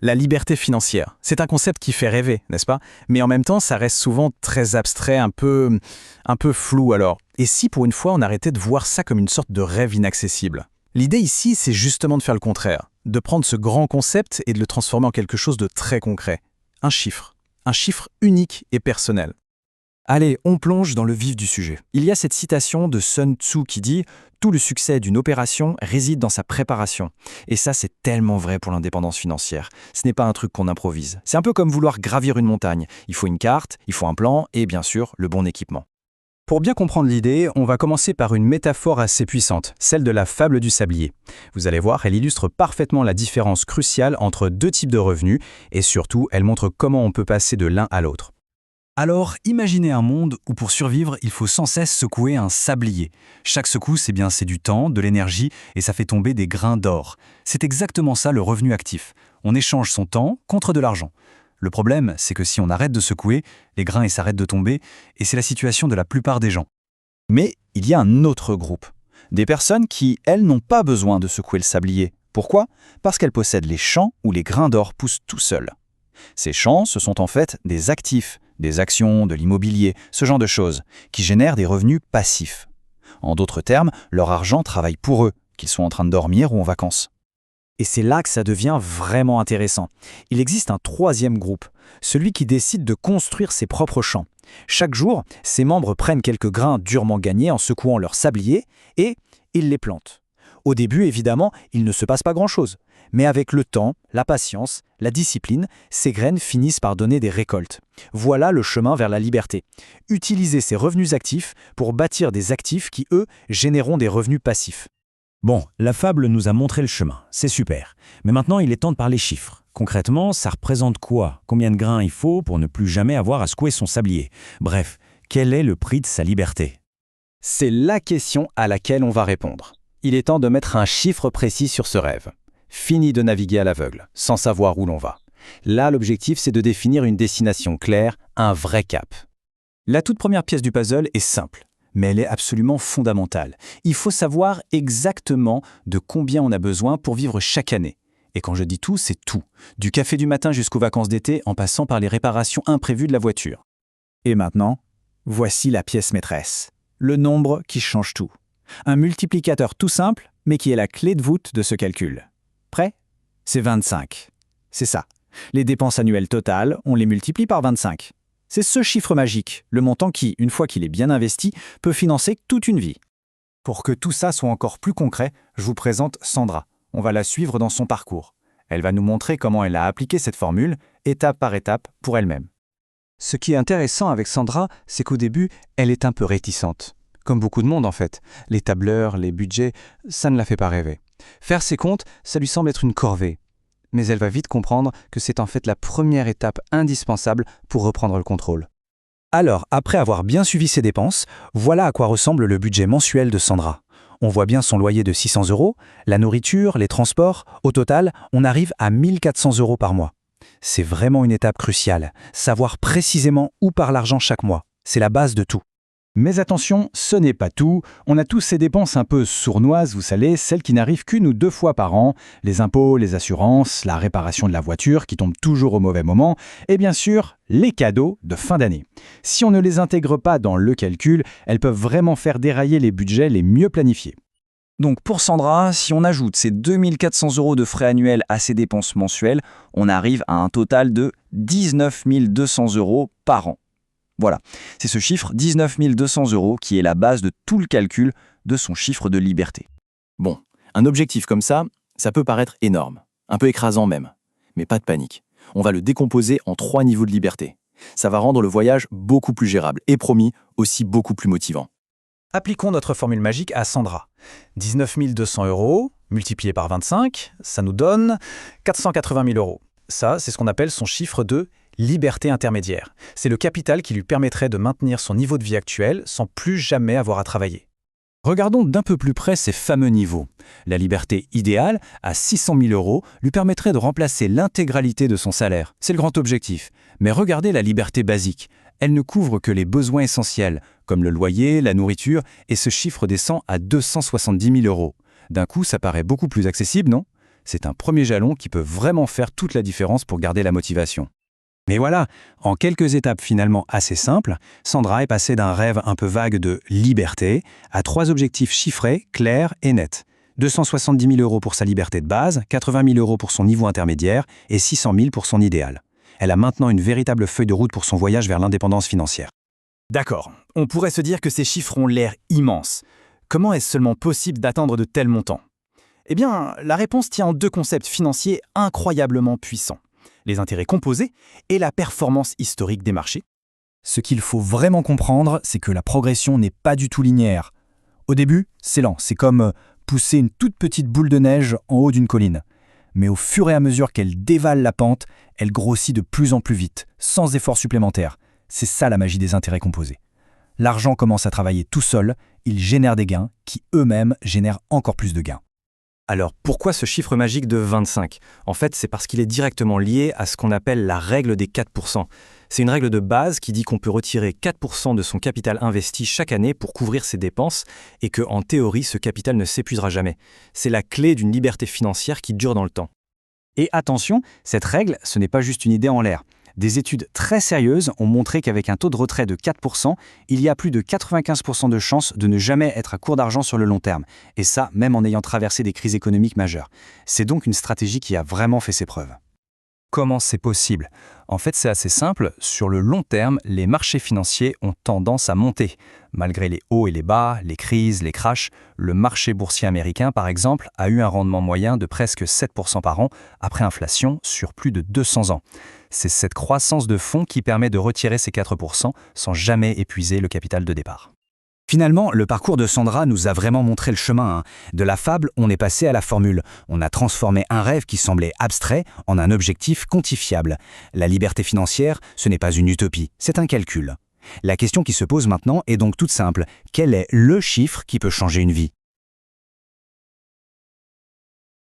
La liberté financière, c'est un concept qui fait rêver, n'est-ce pas? Mais en même temps, ça reste souvent très abstrait, un peu flou alors. Et si pour une fois, on arrêtait de voir ça comme une sorte de rêve inaccessible? L'idée ici, c'est justement de faire le contraire, de prendre ce grand concept et de le transformer en quelque chose de très concret. Un chiffre unique et personnel. Allez, on plonge dans le vif du sujet. Il y a cette citation de Sun Tzu qui dit « Tout le succès d'une opération réside dans sa préparation ». Et ça, c'est tellement vrai pour l'indépendance financière. Ce n'est pas un truc qu'on improvise. C'est un peu comme vouloir gravir une montagne. Il faut une carte, il faut un plan et bien sûr, le bon équipement. Pour bien comprendre l'idée, on va commencer par une métaphore assez puissante, celle de la fable du sablier. Vous allez voir, elle illustre parfaitement la différence cruciale entre deux types de revenus et surtout, elle montre comment on peut passer de l'un à l'autre. Alors, imaginez un monde où pour survivre, il faut sans cesse secouer un sablier. Chaque secousse, c'est du temps, de l'énergie et ça fait tomber des grains d'or. C'est exactement ça le revenu actif. On échange son temps contre de l'argent. Le problème, c'est que si on arrête de secouer, les grains s'arrêtent de tomber et c'est la situation de la plupart des gens. Mais il y a un autre groupe. Des personnes qui, elles, n'ont pas besoin de secouer le sablier. Pourquoi? Parce qu'elles possèdent les champs où les grains d'or poussent tout seuls. Ces champs, ce sont en fait des actifs, des actions, de l'immobilier, ce genre de choses, qui génèrent des revenus passifs. En d'autres termes, leur argent travaille pour eux, qu'ils soient en train de dormir ou en vacances. Et c'est là que ça devient vraiment intéressant. Il existe un troisième groupe, celui qui décide de construire ses propres champs. Chaque jour, ses membres prennent quelques grains durement gagnés en secouant leur sablier et ils les plantent. Au début, évidemment, il ne se passe pas grand-chose. Mais avec le temps, la patience, la discipline, ces graines finissent par donner des récoltes. Voilà le chemin vers la liberté. Utiliser ces revenus actifs pour bâtir des actifs qui, eux, généreront des revenus passifs. Bon, la fable nous a montré le chemin, c'est super. Mais maintenant, il est temps de parler chiffres. Concrètement, ça représente quoi? Combien de grains il faut pour ne plus jamais avoir à secouer son sablier? Bref, quel est le prix de sa liberté? C'est la question à laquelle on va répondre. Il est temps de mettre un chiffre précis sur ce rêve. Fini de naviguer à l'aveugle, sans savoir où l'on va. Là, l'objectif, c'est de définir une destination claire, un vrai cap. La toute première pièce du puzzle est simple, mais elle est absolument fondamentale. Il faut savoir exactement de combien on a besoin pour vivre chaque année. Et quand je dis tout, c'est tout. Du café du matin jusqu'aux vacances d'été, en passant par les réparations imprévues de la voiture. Et maintenant, voici la pièce maîtresse. Le nombre qui change tout. Un multiplicateur tout simple, mais qui est la clé de voûte de ce calcul. Prêt? C'est 25. C'est ça. Les dépenses annuelles totales, on les multiplie par 25. C'est ce chiffre magique, le montant qui, une fois qu'il est bien investi, peut financer toute une vie. Pour que tout ça soit encore plus concret, je vous présente Sandra. On va la suivre dans son parcours. Elle va nous montrer comment elle a appliqué cette formule, étape par étape, pour elle-même. Ce qui est intéressant avec Sandra, c'est qu'au début, elle est un peu réticente. Comme beaucoup de monde en fait. Les tableurs, les budgets, ça ne la fait pas rêver. Faire ses comptes, ça lui semble être une corvée. Mais elle va vite comprendre que c'est en fait la première étape indispensable pour reprendre le contrôle. Alors, après avoir bien suivi ses dépenses, voilà à quoi ressemble le budget mensuel de Sandra. On voit bien son loyer de 600 €, la nourriture, les transports. Au total, on arrive à 1 400 € par mois. C'est vraiment une étape cruciale. Savoir précisément où part l'argent chaque mois. C'est la base de tout. Mais attention, ce n'est pas tout. On a tous ces dépenses un peu sournoises, vous savez, celles qui n'arrivent qu'une ou deux fois par an. Les impôts, les assurances, la réparation de la voiture qui tombe toujours au mauvais moment. Et bien sûr, les cadeaux de fin d'année. Si on ne les intègre pas dans le calcul, elles peuvent vraiment faire dérailler les budgets les mieux planifiés. Donc pour Sandra, si on ajoute ces 2 400 € de frais annuels à ses dépenses mensuelles, on arrive à un total de 19 200 € par an. Voilà, c'est ce chiffre 19 200 € qui est la base de tout le calcul de son chiffre de liberté. Bon, un objectif comme ça peut paraître énorme, un peu écrasant même. Mais pas de panique. On va le décomposer en 3 niveaux de liberté. Ça va rendre le voyage beaucoup plus gérable et promis, aussi beaucoup plus motivant. Appliquons notre formule magique à Sandra. 19 200 € multiplié par 25, ça nous donne 480 000 €. Ça, c'est ce qu'on appelle son chiffre de liberté intermédiaire. C'est le capital qui lui permettrait de maintenir son niveau de vie actuel sans plus jamais avoir à travailler. Regardons d'un peu plus près ces fameux niveaux. La liberté idéale, à 600 000 €, lui permettrait de remplacer l'intégralité de son salaire. C'est le grand objectif. Mais regardez la liberté basique. Elle ne couvre que les besoins essentiels, comme le loyer, la nourriture, et ce chiffre descend à 270 000 €. D'un coup, ça paraît beaucoup plus accessible, non? C'est un premier jalon qui peut vraiment faire toute la différence pour garder la motivation. Mais voilà, en quelques étapes finalement assez simples, Sandra est passée d'un rêve un peu vague de liberté à 3 objectifs chiffrés, clairs et nets. 270 000 € pour sa liberté de base, 80 000 € pour son niveau intermédiaire et 600 000 pour son idéal. Elle a maintenant une véritable feuille de route pour son voyage vers l'indépendance financière. D'accord, on pourrait se dire que ces chiffres ont l'air immenses. Comment est-ce seulement possible d'atteindre de tels montants? Eh bien, la réponse tient en 2 concepts financiers incroyablement puissants. Les intérêts composés et la performance historique des marchés. Ce qu'il faut vraiment comprendre, c'est que la progression n'est pas du tout linéaire. Au début, c'est lent, c'est comme pousser une toute petite boule de neige en haut d'une colline. Mais au fur et à mesure qu'elle dévale la pente, elle grossit de plus en plus vite, sans effort supplémentaire. C'est ça la magie des intérêts composés. L'argent commence à travailler tout seul, il génère des gains qui eux-mêmes génèrent encore plus de gains. Alors pourquoi ce chiffre magique de 25? En fait, c'est parce qu'il est directement lié à ce qu'on appelle la règle des 4%. C'est une règle de base qui dit qu'on peut retirer 4% de son capital investi chaque année pour couvrir ses dépenses et que, en théorie, ce capital ne s'épuisera jamais. C'est la clé d'une liberté financière qui dure dans le temps. Et attention, cette règle, ce n'est pas juste une idée en l'air. Des études très sérieuses ont montré qu'avec un taux de retrait de 4%, il y a plus de 95% de chances de ne jamais être à court d'argent sur le long terme. Et ça, même en ayant traversé des crises économiques majeures. C'est donc une stratégie qui a vraiment fait ses preuves. Comment c'est possible? En fait, c'est assez simple. Sur le long terme, les marchés financiers ont tendance à monter. Malgré les hauts et les bas, les crises, les crashs, le marché boursier américain, par exemple, a eu un rendement moyen de presque 7% par an après inflation sur plus de 200 ans. C'est cette croissance de fonds qui permet de retirer ces 4% sans jamais épuiser le capital de départ. Finalement, le parcours de Sandra nous a vraiment montré le chemin. De la fable, on est passé à la formule. On a transformé un rêve qui semblait abstrait en un objectif quantifiable. La liberté financière, ce n'est pas une utopie, c'est un calcul. La question qui se pose maintenant est donc toute simple. Quel est le chiffre qui peut changer une vie ?